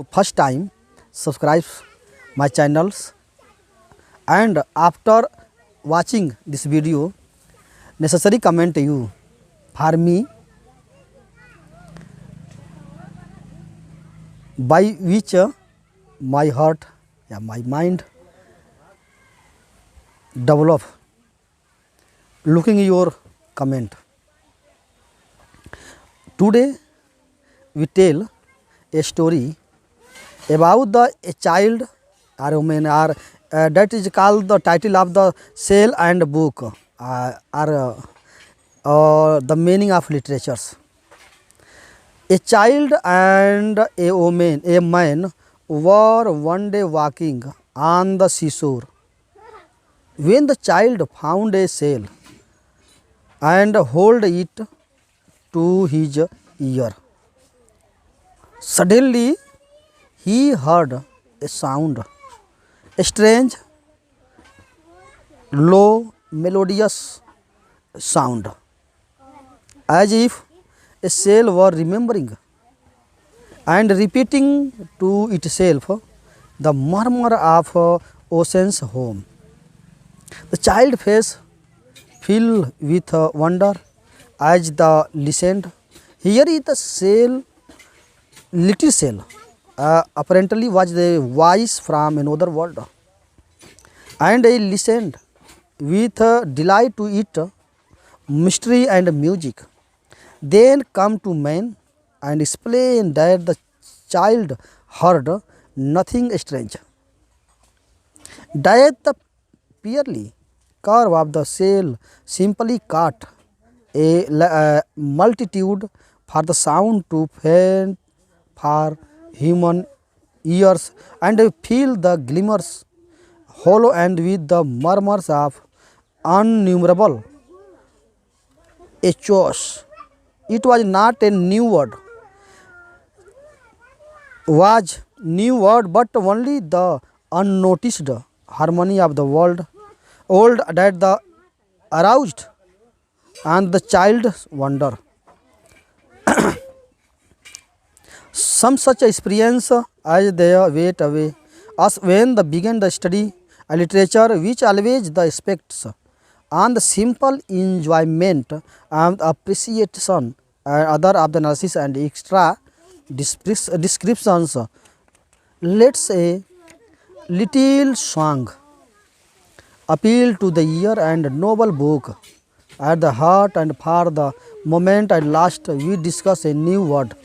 first time subscribe my channels, and after watching this video necessary comment you for me by which my heart, my mind develop looking your comment. Today we tell a story about a child or woman, or that is called the title of the cell and book, the meaning of literatures. A child and a woman, a man were one day walking on the seashore when the child found a shell and held it to his ear. Suddenly he heard a sound, a strange, low, melodious sound, as if a shell were remembering and repeating to itself the murmur of ocean's home. The child's face filled with wonder as they listened. Here is the shell, little shell, apparently was the voice from another world, and I listened with delight to it, mystery and music. Then come to man and explain that the child heard nothing strange, that the purely curve of the shell simply caught a multitude for the sound to faint for human ears and feel the glimmers hollow and with the murmurs of innumerable echoes. It was not a new word, but only the unnoticed harmony of the world, old that the aroused and the child's wonder. Some such experience as they wait away us when they begin the study a literature which always the expects on the simple enjoyment and appreciation other of the analysis and extra descriptions. Let's a little song appeal to the ear and noble book at the heart, and for the moment at last we discuss a new word